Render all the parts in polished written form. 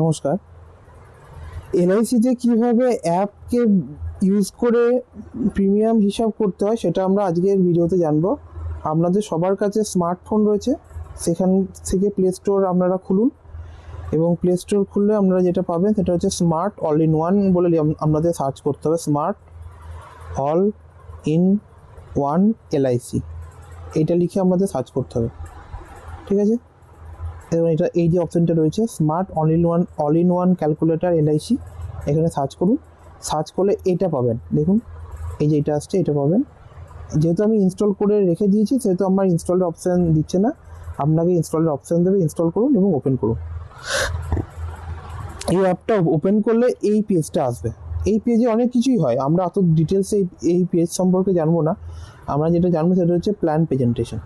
নমস্কার। এলআইসিতে কীভাবে অ্যাপকে ইউজ করে প্রিমিয়াম হিসাব করতে হয় সেটা আমরা আজকের ভিডিওতে জানবো। আপনাদের সবার কাছে স্মার্টফোন রয়েছে, সেখান থেকে প্লে স্টোর আপনারা খুলুন এবং প্লে স্টোর খুললে আপনারা যেটা পাবেন সেটা হচ্ছে স্মার্ট অল ইন ওয়ান বলে আপনাদের সার্চ করতে হবে। Smart all in one LIC এইটা লিখে আপনাদের সার্চ করতে হবে, ঠিক আছে। এবং এটা এই যে অপশানটা রয়েছে smart all in one calculator LIC, এখানে সার্চ করুন। সার্চ করলে এটা পাবেন, দেখুন এই যে এটা আসছে, এটা পাবেন। যেহেতু আমি ইনস্টল করে রেখে দিয়েছি সেহেতু আমার ইনস্টলের অপশান দিচ্ছে না, আপনাকে ইনস্টলের অপশান দেবে। ইনস্টল করুন এবং ওপেন করুন। এই অ্যাপটা ওপেন করলে এই পেজটা আসবে। এই পেজে অনেক কিছুই হয়, আমরা অত ডিটেলসে এই পেজ সম্পর্কে জানবো না। আমরা যেটা জানবো সেটা হচ্ছে প্ল্যান প্রেজেন্টেশন।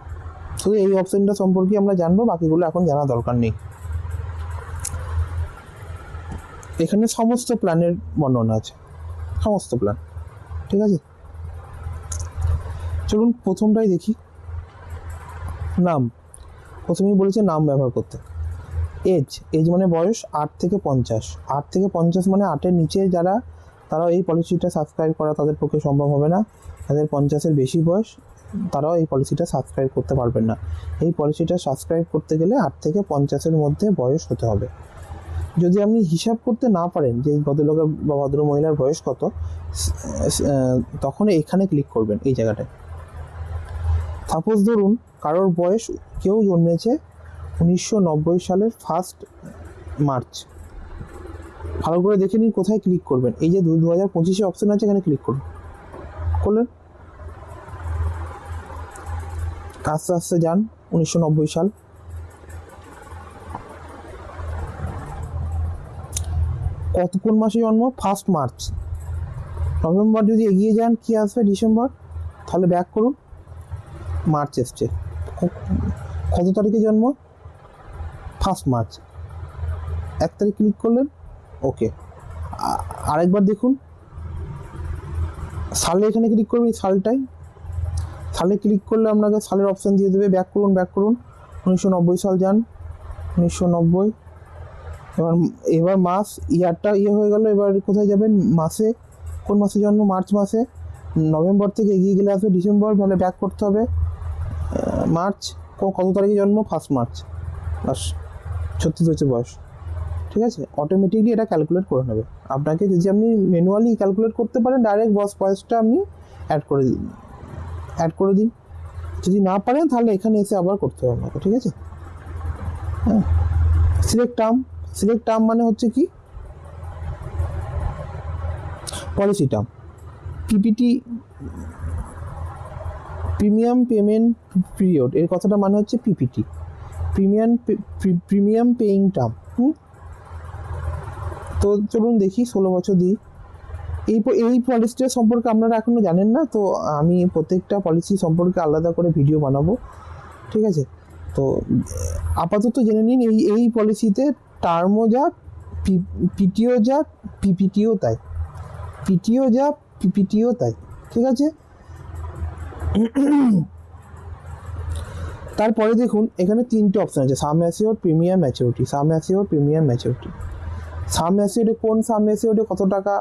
শুধু এই অপশানটা সম্পর্কে আমরা জানবো, বাকিগুলো এখন জানা দরকার নেই। এখানে সমস্ত প্ল্যানের বর্ণনা আছে, সমস্ত প্ল্যান, ঠিক আছে। চলুন প্রথমটাই দেখি। নাম, প্রথমেই বলেছে নাম ব্যবহার করতে। এজ মানে বয়স 8 থেকে 50। 8 থেকে 50 মানে 8-এর নিচে যারা, তারা এই পলিসিটা সাবস্ক্রাইব করা তাদের পক্ষে সম্ভব হবে না। যাদের 50-এর বেশি বয়স তারাও এই পলিসিটা সাবস্ক্রাইব করতে পারবেন না। এই পলিসিটা সাবস্ক্রাইব করতে গেলে 8 থেকে 50-এর মধ্যে বয়স হতে হবে। যদি আপনি হিসাব করতে না পারেন যে ভদ্রলোকের বা ভদ্রমহিলার বয়স কত, তখন এখানে ক্লিক করবেন, এই জায়গাটায়। সাপোজ ধরুন কারোর বয়স, কেউ জন্মেছে 1990 সালের 1 মার্চ। ভালো করে দেখে নিন কোথায় ক্লিক করবেন। এই যে 2025 অপশন আছে, এখানে ক্লিক করুন। করলেন, আস্তে আস্তে যান 1990 সাল। কোন মাসে জন্ম? 1 মার্চ। নভেম্বর যদি এগিয়ে যান কি আসবে? ডিসেম্বর। তাহলে ব্যাক করুন, মার্চ এসছে। কত তারিখে জন্ম? 1 মার্চ। 1 তারিখ ক্লিক করলেন, ওকে। আরেকবার দেখুন, সালে এখানে ক্লিক করবেন, সালে ক্লিক করলে আপনাকে সালের অপশান দিয়ে দেবে। ব্যাক করুন 1990 সাল যান, 1990। এবার মাস, ইয়ারটা হয়ে গেল। এবার কোথায় যাবেন? মাসে, কোন মাসে জন্ম? মার্চ মাসে। নভেম্বর থেকে এগিয়ে গেলে আসবে ডিসেম্বর, তাহলে ব্যাক করতে হবে। মার্চ, কত তারিখে জন্ম? 1 মার্চ। বাস, 36 বছর বয়স, ঠিক আছে। অটোমেটিকলি এটা ক্যালকুলেট করে নেবে আপনাকে। যদি আপনি ম্যানুয়ালি ক্যালকুলেট করতে পারেন, ডাইরেক্ট বয়সটা আপনি অ্যাড করে দিন। যদি না পারেন তাহলে এখানে এসে আবার করতে হবে আপনাকে, ঠিক আছে। হ্যাঁ, সিলেক্ট টার্ম মানে হচ্ছে কি? Policy term. PPT, premium payment period, এর কথাটা মানে হচ্ছে পিপিটি, প্রিমিয়াম পেইং টার্ম। তো চলুন দেখি, 16 বছর দিই। এই পলিসিটা সম্পর্কে আপনারা এখনও জানেন না, তো আমি প্রত্যেকটা পলিসি সম্পর্কে আলাদা করে ভিডিও বানাবো, ঠিক আছে। তো আপাতত জেনে নিন, এই পলিসিতে টার্মও যা, পিটিও যা, পিপিটিও তাই, পিপিটিও তাই, ঠিক আছে। তারপরে দেখুন এখানে 3টে অপশান আছে, সাম অ্যাসিওর, প্রিমিয়াম ম্যাচিউরিটি। সাম অ্যাসিওরে কোন সাম অ্যাসিওরে কত টাকা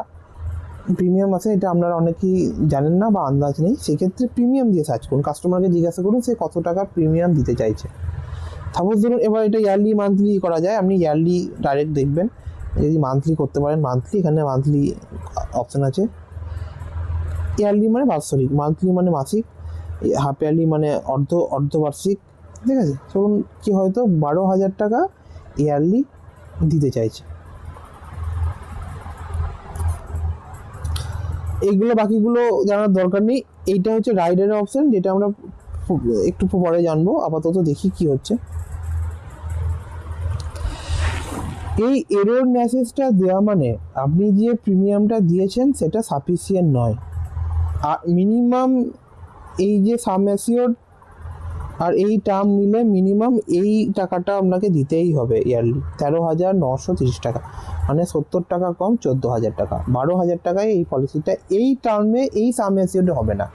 প্রিমিয়াম আছে এটা আপনারা অনেকেই জানেন না বা আন্দাজ নেই। সেক্ষেত্রে প্রিমিয়াম দিয়ে সার্চ করুন, কাস্টমারকে জিজ্ঞাসা করুন সে কত টাকা প্রিমিয়াম দিতে চাইছে। সাপোজ ধরুন এবার এটা ইয়ারলি মান্থলি করা যায়, আপনি ইয়ারলি ডাইরেক্ট দেখবেন। যদি মান্থলি করতে পারেন মান্থলি, এখানে মান্থলি অপশান আছে। ইয়ারলি মানে বাৎসরিক, মান্থলি মানে মাসিক, হাফ ইয়ারলি মানে অর্ধবার্ষিক, ঠিক আছে। ধরুন কি হয়তো 12,000 টাকা ইয়ারলি দিতে চাইছে। এইগুলো বাকিগুলো জানার দরকার নেই। এইটা হচ্ছে রাইডারের অপশান, যেটা আমরা একটু পরে জানবো। আপাতত দেখি কি হচ্ছে। এই এরর মেসেজটা দেওয়া মানে আপনি যে প্রিমিয়ামটা দিয়েছেন সেটা সাফিসিয়েন্ট নয়। আর মিনিমাম এই যে সাম অ্যাসিওর আর এই টার্ম নিলে মিনিমাম এই টাকাটা আপনাকে দিতেই হবে ইয়ারলি, 13,930 টাকা, মানে 70 টাকা কম 14,000 টাকা। 12,000 টাকায় এই পলিসিটা এই টার্মে এই সাম অ্যাসিওরটা হবে না।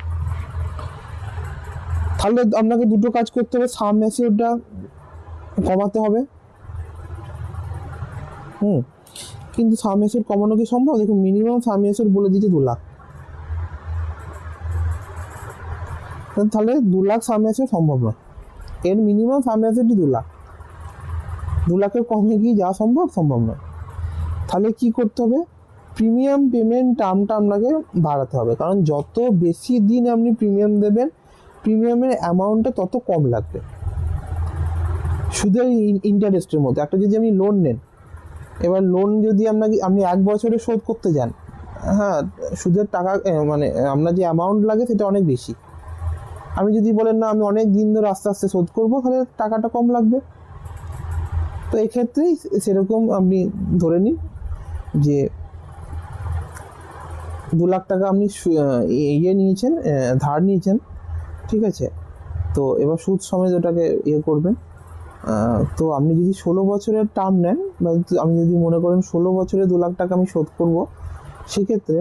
তাহলে আপনাকে দুটো কাজ করতে হবে, সাম অ্যাসিওরটা কমাতে হবে, কিন্তু সাম অ্যাসিওর কমানো কি সম্ভব? দেখুন মিনিমাম সাম অ্যাসিওর বলে দিচ্ছে 2 লাখ, তাহলে 2 লাখ সাম অ্যাসিওর সম্ভব নয়। এর মিনিমাম সাম অ্যাসিওরই 2 লাখ, 2 লাখের কমে কি যা সম্ভব নয়। তাহলে কি করতে হবে? প্রিমিয়াম পেমেন্ট টার্মটা আপনাকে বাড়াতে হবে, কারণ যত বেশি দিন আপনি প্রিমিয়াম দেবেন প্রিমিয়ামের অ্যামাউন্টটা তত কম লাগবে। সুদের ইন্টারেস্টের মধ্যে একটা যদি আপনি লোন নেন, এবার লোন যদি আপনি 1 বছরে শোধ করতে যান, হ্যাঁ সুদের টাকা মানে আপনার যে অ্যামাউন্ট লাগে সেটা অনেক বেশি। আমি যদি বলেন না আমি অনেক দিন ধরে আস্তে আস্তে শোধ করবো, তাহলে টাকাটা কম লাগবে। তো এক্ষেত্রেই সেরকম আপনি ধরে নিন যে 2 লাখ টাকা আপনি নিয়েছেন, ধার নিয়েছেন, ঠিক আছে। তো এবার সুদ সমেত ওটাকে করবেন। তো আপনি যদি 16 বছরের টার্ম নেন, বা আপনি যদি মনে করেন 16 বছরে 2 লাখ টাকা আমি শোধ করব, সেক্ষেত্রে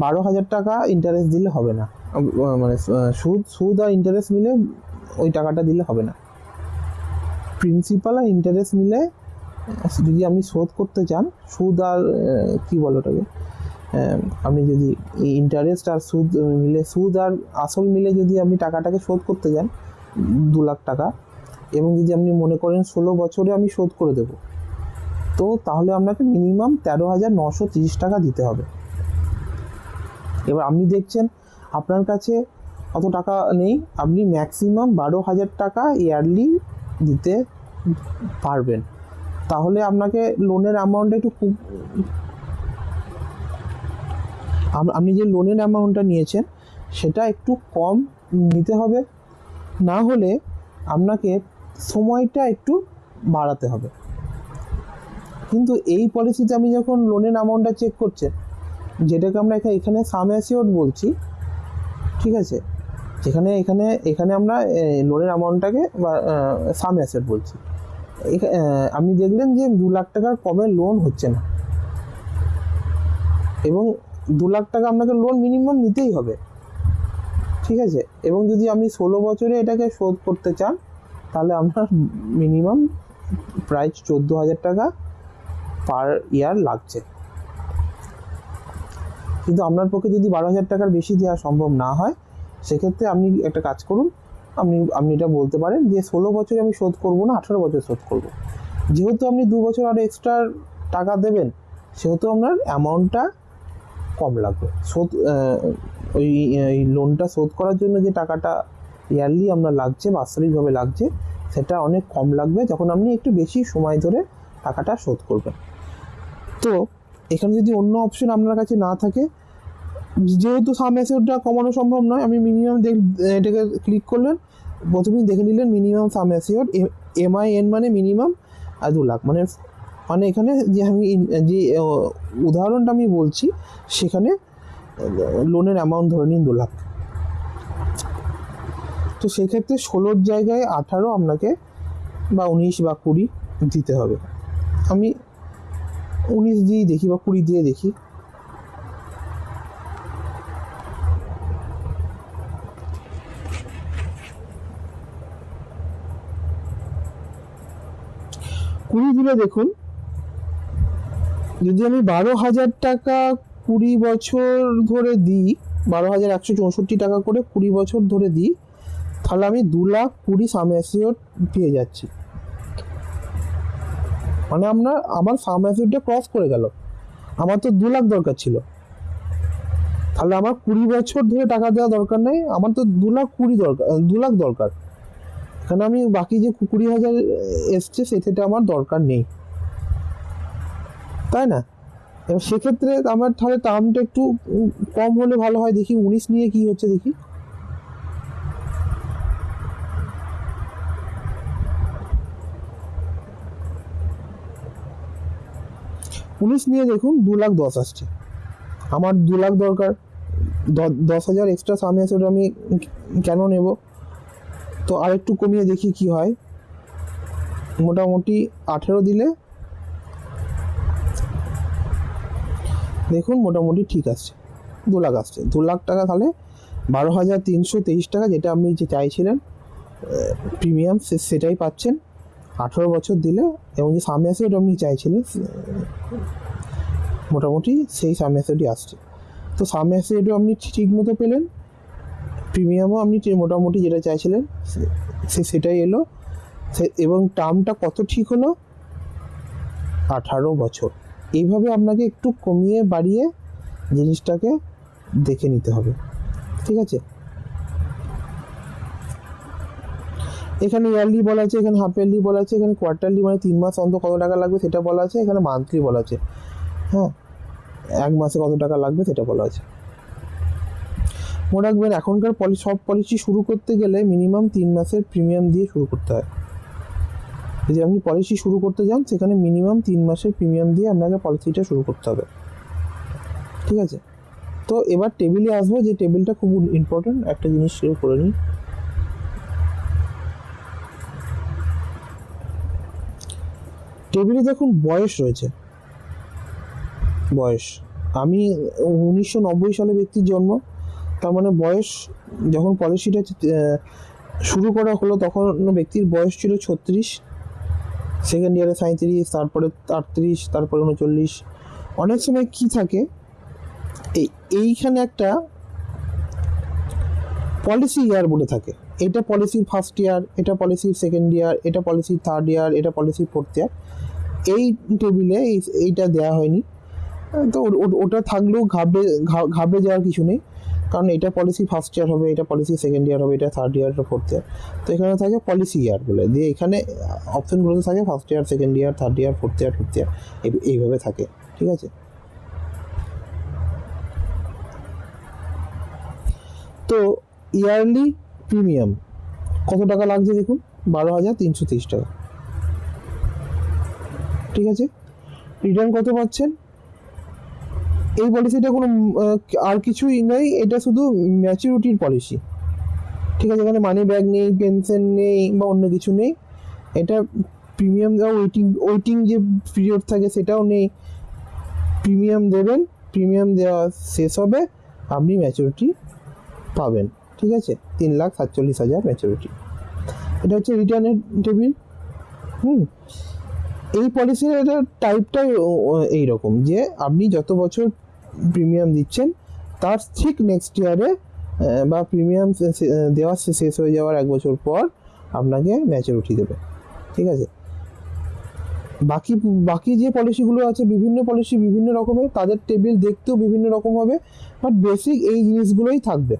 12,000 টাকা ইন্টারেস্ট দিলে হবে না, মানে সুদ আর ইন্টারেস্ট মিলে ওই টাকাটা দিলে হবে না। প্রিন্সিপাল আর ইন্টারেস্ট মিলে যদি আপনি শোধ করতে চান, সুদ আর কী বলো ওটাকে, আপনি যদি ইন্টারেস্ট আর সুদ আর আসল মিলে যদি আপনি টাকাটাকে শোধ করতে যান 2 লাখ টাকা, এবং যদি আপনি মনে করেন 16 বছরে আমি শোধ করে দেব, তো তাহলে আপনাকে মিনিমাম 13,930 টাকা দিতে হবে। এবার আপনি দেখছেন আপনার কাছে অত টাকা নেই, আপনি ম্যাক্সিমাম 12,000 টাকা ইয়ারলি দিতে পারবেন, তাহলে আপনাকে লোনের অ্যামাউন্টটা একটু আপনি যে লোনের অ্যামাউন্টটা নিয়েছেন সেটা একটু কম নিতে হবে, না হলে আপনাকে সময়টা একটু বাড়াতে হবে। কিন্তু এই পলিসিতে আমি যখন লোনের অ্যামাউন্টটা চেক করছেন, যেটাকে আমরা এখানে সাম অ্যাসিওরড বলছি, ঠিক আছে, এখানে আমরা লোনের অ্যামাউন্টটাকে বা সাম অ্যাসিওরড বলছি। আপনি দেখলেন যে 2 লাখ টাকার কমে লোন হচ্ছে না, এবং 2 লাখ টাকা আপনাকে লোন মিনিমাম নিতেই হবে, ঠিক আছে। এবং যদি আপনি 16 বছরে এটাকে শোধ করতে চান, তাহলে আপনার মিনিমাম প্রায় 14,000 টাকা পার ইয়ার লাগছে। কিন্তু আপনার পক্ষে যদি 12,000 টাকার বেশি দেওয়া সম্ভব না হয়, সেক্ষেত্রে আপনি একটা কাজ করুন, আপনি এটা বলতে পারেন যে 16 বছরে আমি শোধ করব না, 18 বছর শোধ করব। যেহেতু আপনি 2 বছর আরও এক্সট্রা টাকা দেবেন, সেহেতু আপনার অ্যামাউন্টটা কম লাগবে। ওই লোনটা শোধ করার জন্য যে টাকাটা ইয়ারলি আপনার লাগছে, বাৎসরিকভাবে লাগছে, সেটা অনেক কম লাগবে যখন আপনি একটু বেশি সময় ধরে টাকাটা শোধ করবেন। তো এখানে যদি অন্য অপশন আপনার কাছে না থাকে, যেহেতু সাম অ্যাসিওরটা কমানো সম্ভব নয়, আপনি মিনিমাম এটাকে ক্লিক করলেন, প্রথমেই দেখে নিলেন মিনিমাম সাম অ্যাসিওরড, MIN মানে মিনিমাম, আর 2 লাখ মানে এখানে যে আমি যে উদাহরণটা আমি বলছি, সেখানে লোনের অ্যামাউন্ট ধরে নিন 2 লাখ। তো সেক্ষেত্রে 16 জায়গায় 18 আপনাকে বা 19 বা 20 দিতে হবে। আমি 19 দিয়েই দেখি বা 20 দিয়ে দেখি। দিলে দেখুন, যদি আমি 12,000 টাকা 20 বছর ধরে দিই, 12,164 টাকা করে 20 বছর ধরে দিই, তাহলে আমি 2,20,000 সাম অ্যাসিওরড পেয়ে যাচ্ছি। মানে আমার সাম অ্যাসিওরডটা ক্রস করে গেল। আমার তো 2 লাখ দরকার ছিল, তাহলে আমার 20 বছর ধরে টাকা দেওয়া দরকার নেই, আমার তো 2,20,000 দরকার, 2 লাখ দরকার। এখানে আমি বাকি যে 20,000 এসছে সেটা আমার দরকার নেই, তাই না? এবার সেক্ষেত্রে আমার তাহলে টার্মটা একটু কম হলে ভালো হয়। দেখি 19 নিয়ে কি হচ্ছে, দেখি। নিয়ে দেখুন 2,10,000 আসছে। আমার 2 লাখ দরকার, 10,000 এক্সট্রা সাম অ্যাসিওরড আমি কেন নেব? তো আরেকটু কমিয়ে দেখি কি হয়। মোটামুটি 18 দিলে দেখুন মোটামুটি ঠিক আসছে, 2 লাখ আসছে। 2 লাখ টাকা তাহলে 12,323 টাকা, যেটা আপনি যে চাইছিলেন প্রিমিয়াম, সেটাই পাচ্ছেন। 18 বছর দিলে এবং যে সাম অ্যাসিওর আপনি চাইছিলেন মোটামুটি সেই সাম অ্যাসিওরই আসছে। তো সাম অ্যাসিওরও আপনি ঠিক মতো পেলেন, প্রিমিয়ামও আপনি মোটামুটি যেটা চাইছিলেন সেটাই এলো, এবং টার্মটা কত ঠিক হলো, 18 বছর। এইভাবে আপনাকে একটু কমিয়ে বাড়িয়ে জিনিসটাকে দেখে নিতে হবে, ঠিক আছে। এখানে ইয়ারলি বলা আছে, এখানে হাফ ইয়ারলি বলা আছে, এখানে কোয়ার্টারলি মানে 3 মাস অন্তর কত টাকা লাগবে সেটা বলা আছে, এখানে মান্থলি বলা আছে, হ্যাঁ 1 মাসে কত টাকা লাগবে সেটা বলা আছে। মনে রাখবেন এখনকার সব পলিসি শুরু করতে গেলে মিনিমাম 3 মাসের প্রিমিয়াম দিয়ে শুরু করতে হয়। যদি আপনি পলিসি শুরু করতে যান সেখানে মিনিমাম 3 মাসের প্রিমিয়াম দিয়ে আপনাকে পলিসিটা শুরু করতে হবে, ঠিক আছে। তো এবার টেবিলে আসবো, যে টেবিলটা খুব ইম্পর্টেন্ট একটা জিনিস শুরু করে নিই। টেবিলে দেখুন বয়স রয়েছে, বয়স আমি 1990 সালে ব্যক্তির জন্ম, তার মানে বয়স যখন পলিসিটা শুরু করা হলো তখন ব্যক্তির বয়স ছিল 36, সেকেন্ড ইয়ারে 37, তারপরে 38, তারপরে 39। অনেক সময় কি থাকে এইখানে একটা পলিসি ইয়ার বলে থাকে, এটা পলিসির ফার্স্ট ইয়ার, এটা পলিসির সেকেন্ড ইয়ার, এটা পলিসির থার্ড ইয়ার, এটা পলিসির ফোর্থ ইয়ার। এই টেবিলে এইটা দেওয়া হয়নি, তো ওটা থাকলেও ঘাবড়ে যাওয়ার কিছু নেই, কারণ এটা পলিসি ফার্স্ট ইয়ার হবে, এটা পলিসি সেকেন্ড ইয়ার হবে, এটা থার্ড ইয়ার, এটা ফোর্থ ইয়ার। তো এখানে থাকে পলিসি ইয়ার বলে দিয়ে, এখানে অপশনগুলোতে থাকে first year, second year, third year, fourth year, fifth year, এইভাবে থাকে, ঠিক আছে। তো ইয়ারলি প্রিমিয়াম কত টাকা লাগছে দেখুন, 12,330 টাকা, ঠিক আছে। রিটার্ন কত পাচ্ছেন, এই পলিসিটা কোনো আর কিছুই নয়, এটা শুধু ম্যাচুরিটির পলিসি, ঠিক আছে। এখানে মানি ব্যাক নেই, পেনশন নেই বা অন্য কিছু নেই, এটা প্রিমিয়াম দেওয়া ওয়েটিং যে পিরিয়ড থাকে সেটাও নেই, প্রিমিয়াম দেবেন, প্রিমিয়াম দেওয়া শেষ হবে, আপনি ম্যাচুরিটি পাবেন, ঠিক আছে। 3,47,000 ম্যাচুরিটি। এটা হচ্ছে রিটার্নের টেবিল। এই পলিসির এটা টাইপটাই এইরকম যে আপনি যত বছর প্রিমিয়াম দিচ্ছেন তার ঠিক নেক্সট ইয়ারে বা প্রিমিয়াম দেওয়া শেষ হয়ে যাওয়ার 1 বছর পর আপনাকে ম্যাচুরিটি দেবে, ঠিক আছে। বাকি যে পলিসিগুলো আছে, বিভিন্ন পলিসি বিভিন্ন রকমের, তাদের টেবিল দেখতেও বিভিন্ন রকম হবে, বাট বেসিক এই জিনিসগুলোই থাকবে,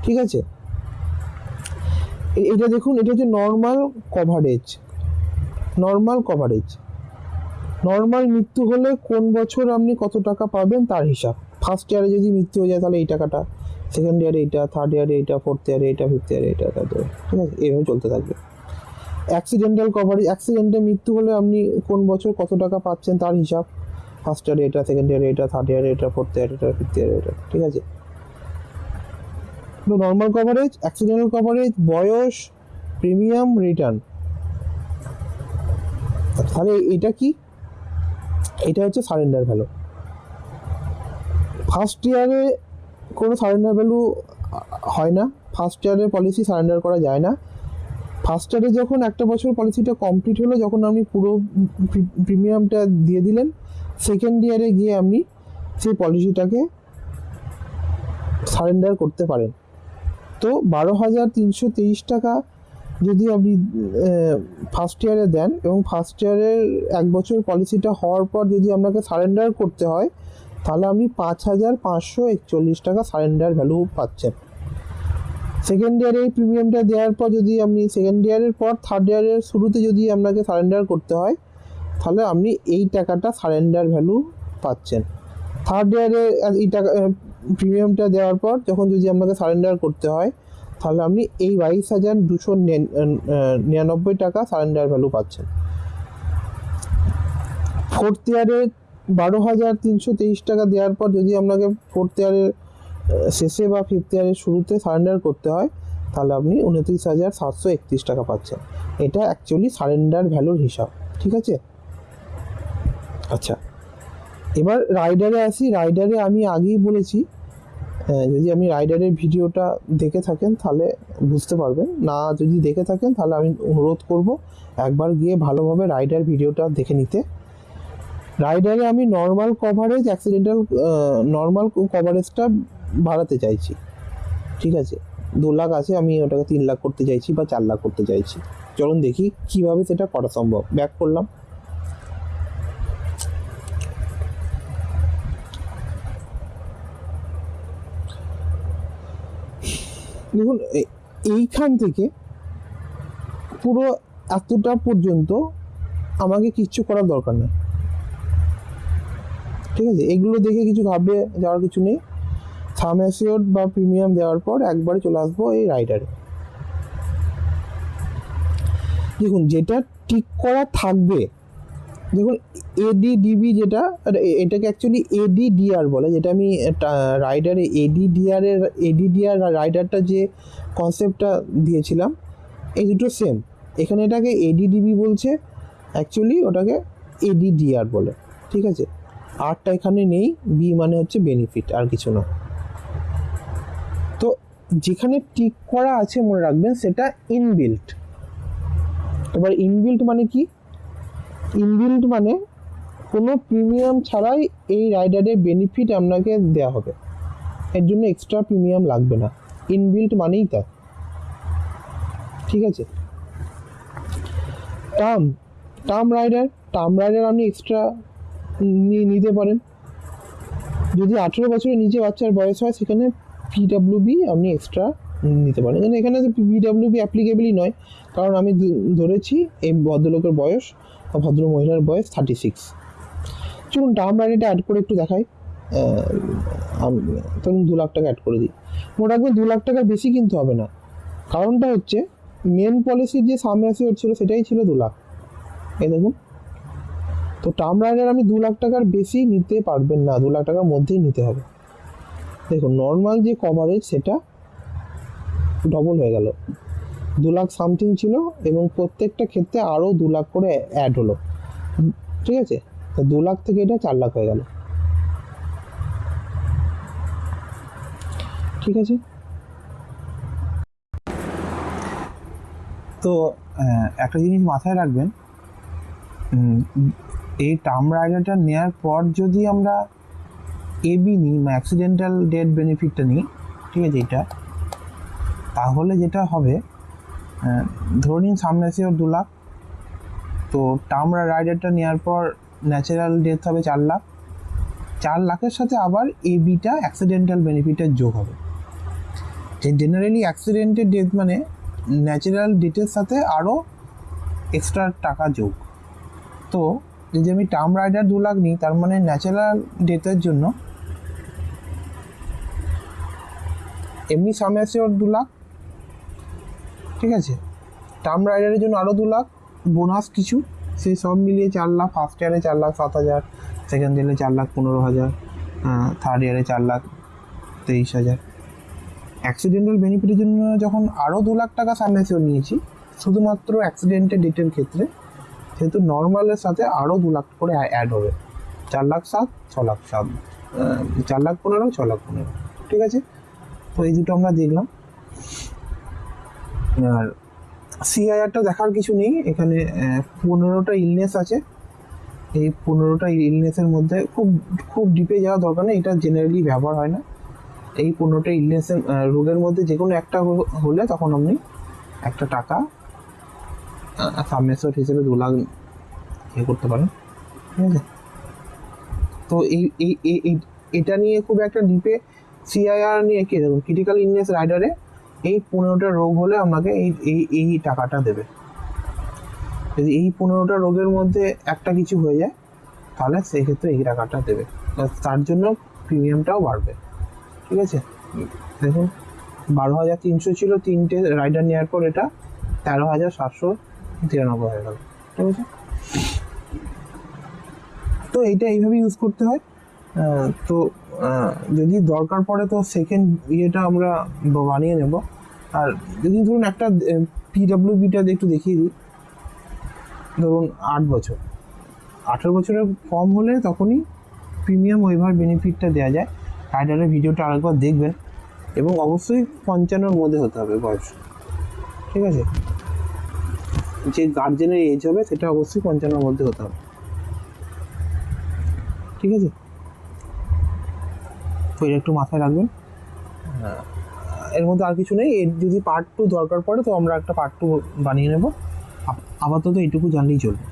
ঠিক আছে। এটা দেখুন, এটা হচ্ছে নর্মাল কভারেজ। নর্মাল মৃত্যু হলে কোন বছর আপনি কত টাকা পাবেন তার হিসাব। ফার্স্ট ইয়ারে যদি মৃত্যু হয়ে যায় তাহলে এই টাকাটা, সেকেন্ড ইয়ারে এইটা, থার্ড ইয়ারে এইটা, ফোর্থ ইয়ারে এইটা, ফিফথ ইয়ারে এইটা, ঠিক আছে, এইভাবে চলতে থাকবে। অ্যাক্সিডেন্টাল কভারেজ, অ্যাক্সিডেন্টে মৃত্যু হলে আপনি কোন বছর কত টাকা পাচ্ছেন তার হিসাব, ফার্স্ট ইয়ারে এটা, সেকেন্ড ইয়ারে এটা, থার্ড ইয়ারে এটা, ফোর্থ ইয়ারে এটা, ফিফথ ইয়ারে এটা, ঠিক আছে। তো নর্মাল কভারেজ, অ্যাক্সিডেন্টাল কভারেজ, বয়স, প্রিমিয়াম, রিটার্ন। তাহলে এটা কি, এটা হচ্ছে সারেন্ডার ভ্যালু। ফার্স্ট ইয়ারে কোনো সারেন্ডার ভ্যালু হয় না, ফার্স্ট ইয়ারের পলিসি সারেন্ডার করা যায় না। ফার্স্ট ইয়ারে যখন একটা বছর পলিসিটা কমপ্লিট হলো, যখন আপনি পুরো প্রিমিয়ামটা দিয়ে দিলেন, সেকেন্ড ইয়ারে গিয়ে আপনি সেই পলিসিটাকে সারেন্ডার করতে পারেন। তো 12,323 টাকা যদি আপনি ফার্স্ট ইয়ারে দেন এবং ফার্স্ট ইয়ারের 1 বছর পলিসিটা হওয়ার পর যদি আপনাকে সারেন্ডার করতে হয়, তাহলে আপনি 5,541 টাকা সারেন্ডার ভ্যালু পাচ্ছেন। সেকেন্ড ইয়ারে এই প্রিমিয়ামটা দেওয়ার পর যদি আপনি সেকেন্ড ইয়ারের পর থার্ড ইয়ারের শুরুতে যদি আপনাকে সারেন্ডার করতে হয়, তাহলে আপনি এই টাকাটা সারেন্ডার ভ্যালু পাচ্ছেন। থার্ড ইয়ারে এই টাকা প্রিমিয়ামটা দেওয়ার পর যখন যদি আপনাকে সারেন্ডার করতে হয়, তাহলে আপনি এই 22,299 টাকা সারেন্ডার ভ্যালু পাচ্ছেন। ফোর্থ ইয়ারে 12,323 টাকা দেওয়ার পর যদি আপনাকে ফোর্থ ইয়ারের শেষে বা ফিফথ ইয়ারের শুরুতে সারেন্ডার করতে হয়, তাহলে আপনি 29,731 টাকা পাচ্ছেন। এটা অ্যাকচুয়ালি সারেন্ডার ভ্যালুর হিসাব, ঠিক আছে। আচ্ছা, এবার রাইডারে আসি। রাইডারে আমি আগেই বলেছি, যদি আপনি রাইডারের ভিডিওটা দেখে থাকেন তাহলে বুঝতে পারবেন, না যদি দেখে থাকেন তাহলে আমি অনুরোধ করব একবার গিয়ে ভালোভাবে রাইডার ভিডিওটা দেখে নিতে। রাইডারে আমি নর্মাল কভারেজ অ্যাক্সিডেন্টাল নর্মাল কভারেজটা বাড়াতে চাইছি, ঠিক আছে। 2 লাখ আছে, আমি ওটাকে 3 লাখ করতে চাইছি বা 4 লাখ করতে চাইছি। চলুন দেখি কিভাবে সেটা করা সম্ভব। ব্যাক করলাম। দেখুন এইখান থেকে পুরো এতটা পর্যন্ত আমাকে কিচ্ছু করার দরকার নেই, ঠিক আছে। এগুলো দেখে কিছু ভাববে যাওয়ার কিছু নেই। সাম অ্যাসিওর বা প্রিমিয়াম দেওয়ার পর একবারে চলে আসবো এই রাইডারে। দেখুন যেটা ঠিক করা থাকবে, দেখুন এডিডিবি যেটা, এটাকে অ্যাকচুয়ালি এডিডিআর বলে, যেটা আমি রাইডারে এডিডিআর রাইডারটা যে কনসেপ্টটা দিয়েছিলাম এই দুটো সেম। এখানে এটাকে এডিডিবি বলছে, অ্যাকচুয়ালি ওটাকে এডিডিআর বলে, ঠিক আছে। আরটা এখানে নেই, বি মানে হচ্ছে বেনিফিট, আর কিছু না। তো যেখানে টিক করা আছে মনে রাখবেন সেটা ইনবিল্ট। এবার ইনবিল্ট মানে কি? ইনবিল্ট মানে কোনো প্রিমিয়াম ছাড়াই এই রাইডারের বেনিফিট আপনাকে দেওয়া হবে, এর জন্য এক্সট্রা প্রিমিয়াম লাগবে না। ইনবিল্ট মানেই তা, ঠিক আছে। টার্ম রাইডার আপনি এক্সট্রা নিতে পারেন। যদি 18 বছরের নিচে বাচ্চার বয়স হয় সেখানে পিডাব্লিউবি আপনি এক্সট্রা নিতে পারেন। কিন্তু এখানে তো পিডাব্লিউবি অ্যাপ্লিকেবলই নয়, কারণ আমি ধরেছি এই ভদ্রলোকের বয়স বা ভদ্র মহিলার বয়স 36। চলুন টার্ম রাইডারটা অ্যাড করে একটু দেখাই। ধরুন 2 লাখ টাকা অ্যাড করে দিই। মনে রাখবেন 2 লাখ টাকার বেশি কিনতে হবে না, কারণটা হচ্ছে মেন পলিসির যে সাম অ্যাসিওর ছিল সেটাই ছিল 2 লাখ। এই দেখুন, তো টার্ম রাইডার আপনি 2 লাখ টাকার বেশি নিতে পারবেন না, 2 লাখ টাকার মধ্যেই নিতে হবে। দেখুন নর্মাল যে কভারেজ সেটা ডবল হয়ে গেল, 2 লাখ সামথিং ছিল এবং প্রত্যেকটা ক্ষেত্রে আরও 2 লাখ করে অ্যাড হলো, ঠিক আছে। তো 2 লাখ থেকে এটা 4 লাখ হয়ে গেল, ঠিক আছে। তো একটা জিনিস মাথায় রাখবেন, এই টার্ম রাইডারটা নেওয়ার পর যদি আমরা এবি নিই বা অ্যাক্সিডেন্টাল ডেথ বেনিফিটটা নিই, ঠিক আছে, এটা তাহলে যেটা হবে, ধরে নিন সাম অ্যাসিওর 2 লাখ, তো টার্ম রাইডারটা নেওয়ার পর ন্যাচারাল ডেথ হবে 4 লাখ। 4 লাখের সাথে আবার এবিটা অ্যাক্সিডেন্টাল বেনিফিটের যোগ হবে। জেনারেলি অ্যাক্সিডেন্টের ডেথ মানে ন্যাচারাল ডেথের সাথে আরও এক্সট্রা টাকা যোগ। তো যদি আমি টার্ম রাইডার 2 লাখ নিই, তার মানে ন্যাচারাল ডেথের জন্য এমনি সাম অ্যাসিওর 2 লাখ, ঠিক আছে। টার্ম রাইডারের জন্য আরও 2 লাখ বোনাস কিছু, সেই সব মিলিয়ে 4 লাখ। ফার্স্ট ইয়ারে 4,07,000, সেকেন্ড ইয়ারে 4,15,000, থার্ড ইয়ারে 4,23,000। অ্যাক্সিডেন্টাল বেনিফিটের জন্য যখন আরও 2 লাখ টাকা সাম অ্যাসিওর নিয়েছি শুধুমাত্র অ্যাক্সিডেন্টের ডেটের ক্ষেত্রে, সেহেতু নর্মালের সাথে আরও 2 লাখ করে অ্যাড হবে। 4,07,000, 6,07,000, 4,15,000, 6,15,000, ঠিক আছে। তো এই দুটো আমরা দেখলাম। আর সিআইআরটা দেখার কিছু নেই, এখানে 15টা ইলনেস আছে। এই 15টা ইলনেসের মধ্যে খুব ডিপে যাওয়া দরকার নেই, এটা জেনারেলি ব্যবহার হয় না। এই 15টা ইলনেসের রোগের মধ্যে যে কোনো একটা হলে তখন আপনি একটা টাকা সাম অ্যাসিওর হিসেবে 2 লাখ করতে পারেন, ঠিক আছে। তো এটা নিয়ে খুব একটা ডিপে সিআইআর নিয়ে কি দেখুন, ক্রিটিক্যাল ইলনেস রাইডারে এই 15টা রোগ হলে আপনাকে এই টাকাটা দেবে। যদি এই 15টা রোগের মধ্যে একটা কিছু হয়ে যায় তাহলে সেই ক্ষেত্রে এই টাকাটা দেবে, তার জন্য প্রিমিয়ামটাও বাড়বে, ঠিক আছে। দেখুন 12,300 ছিল 3টে রাইডার নেওয়ার পর, এটা 13,793 হয়ে গেল, ঠিক আছে। তো এইটা এইভাবে ইউজ করতে হয়। তো যদি দরকার পড়ে তো সেকেন্ড ইয়েটা আমরা বানিয়ে নেব। আর যদি ধরুন একটা পিডাব্লিউবিটা একটু দেখিয়ে দিই, ধরুন 8 বছর, 18 বছরের কম হলে তখনই প্রিমিয়াম ওয়েভার বেনিফিটটা দেওয়া যায়। রাইডারের ভিডিওটা আরেকবার দেখবেন এবং অবশ্যই 55-র মধ্যে হতে হবে বয়স, ঠিক আছে। যে গার্জেনের এজ হবে সেটা অবশ্যই 55 মধ্যে হতে হবে, ঠিক আছে? তো এটা একটু মাথায় রাখবেন। এর মধ্যে আর কিছু নেই, এর যদি পার্ট 2 দরকার পড়ে তো আমরা একটা পার্ট 2 বানিয়ে নেব, আপাতত এইটুকু জানলেই চলবে।